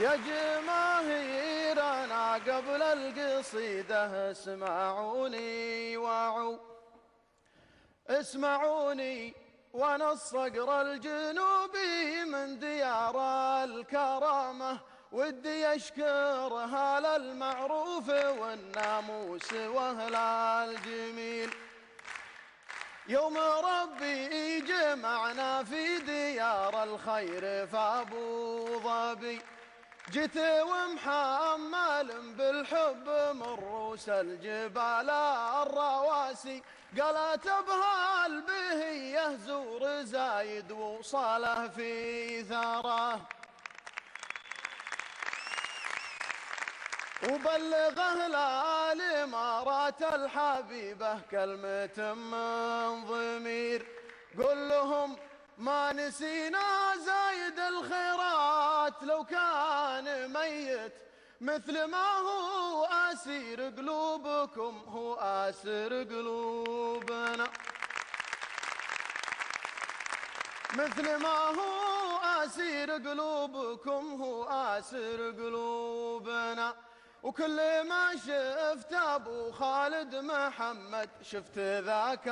يا جماهيرنا قبل القصيدة اسمعوني واعوا، اسمعوني وانا الصقر الجنوبي من ديار الكرامة، ودي اشكرها للمعروف والناموس واهل الجميل. يوم ربي جمعنا في ديار الخير في ابو ظبي، جيت ومحمل بالحب من رؤوس الجبال الرواسي، قالت بهال به يهزور زايد وصاله في ثراه، وبلغه الامارات الحبيبه كلمه من ضمير، قل لهم ما نسينا زايد الخيرات لو كان ميت، مثل ما هو اسير قلوبكم هو اسر قلوبنا، مثل ما هو اسير قلوبكم هو اسر قلوبنا. وكل ما شفت ابو خالد محمد شفت ذاك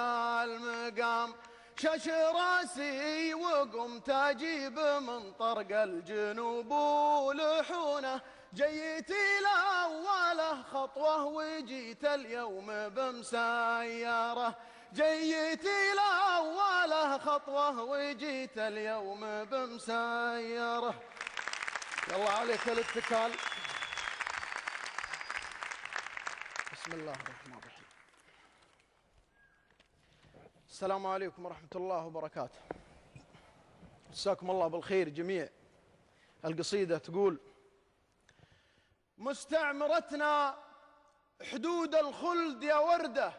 المقام، شاش راسي وقمت اجيب من طرق الجنوب ولحونه، جيتي لاوله خطوه وجيت اليوم بمسيره، جيتي لاوله خطوه وجيت اليوم بمسيره. يلا عليك الاتكال. بسم الله الرحمن الرحيم. السلام عليكم ورحمة الله وبركاته. مساكم الله بالخير جميع. القصيدة تقول: مستعمرتنا حدود الخلد يا وردة،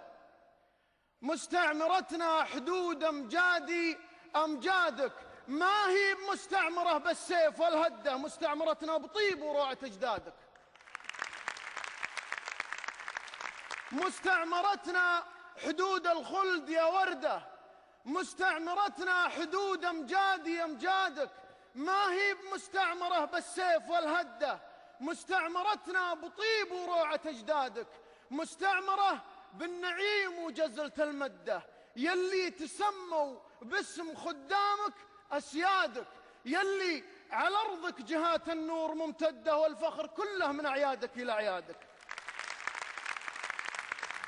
مستعمرتنا حدود أمجادي أمجادك، ما هي مستعمرة بالسيف والهدة، مستعمرتنا بطيب وروعة أجدادك. مستعمرتنا حدود الخلد يا وردة، مستعمرتنا حدود أمجادي أمجادك، ما هي بمستعمرة بالسيف والهدة، مستعمرتنا بطيب وروعة أجدادك، مستعمرة بالنعيم وجزلة المدة، يلي تسموا باسم خدامك أسيادك، يلي على أرضك جهات النور ممتدة والفخر كله من أعيادك إلى أعيادك،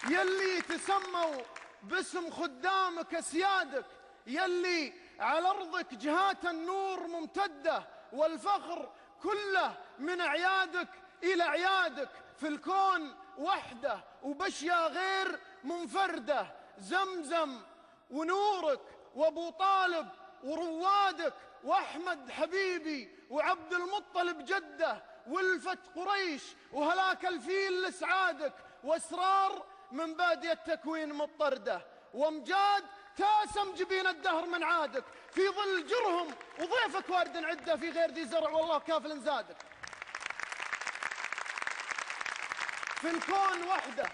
يلي تسموا باسم خدامك أسيادك، يلي على أرضك جهات النور ممتدة والفخر كله من أعيادك إلى أعيادك، في الكون وحده وبشيا غير منفردة، زمزم ونورك وأبو طالب وروادك وأحمد حبيبي وعبد المطلب جده ولفت قريش وهلاك الفيل لسعادك، وأسرار من بادية التكوين مضطردة، وامجاد تاسم جبين الدهر من عادك، في ظل جرهم وضيفك وارد عده، في غير ذي زرع والله كافل زادك. في الكون وحده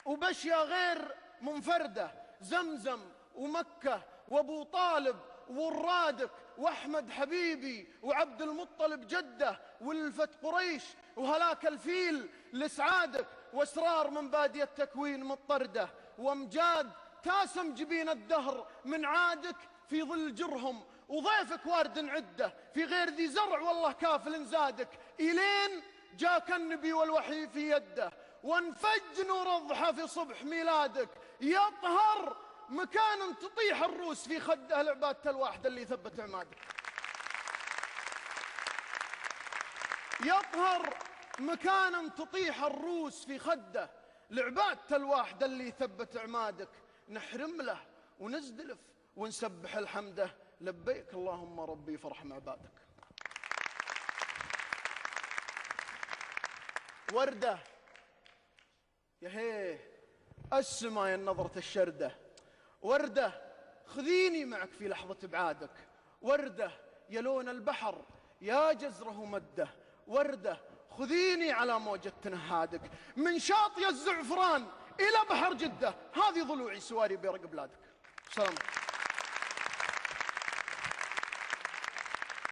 وبشيا غير منفرده، زمزم ومكه وابو طالب ورادك واحمد حبيبي وعبد المطلب جده ولفت قريش وهلاك الفيل لسعادك، واسرار من بادية التكوين مضطرده، وامجاد تاسم جبين الدهر من عادك، في ظل جرهم وضيفك وارد عده، في غير ذي زرع والله كافل زادك، الين جاك النبي والوحي في يده، وانفج نور الضحى في صبح ميلادك، يطهر مكان تطيح الروس في خده لعبادة الواحد اللي ثبت عمادك، يطهر مكان تطيح الروس في خده لعبادة الواحد اللي ثبت عمادك، نحرم له ونزدلف ونسبح الحمده، لبيك اللهم ربي فارحم عبادك. وردة يا هيه السما يا نظرة الشردة، وردة خذيني معك في لحظة ابعادك، وردة يا لون البحر يا جزره مده، وردة خذيني على موجة تنهادك، من شاطئ الزعفران إلى بحر جدة، هذه ضلوعي سواري برق بلادك. سلام.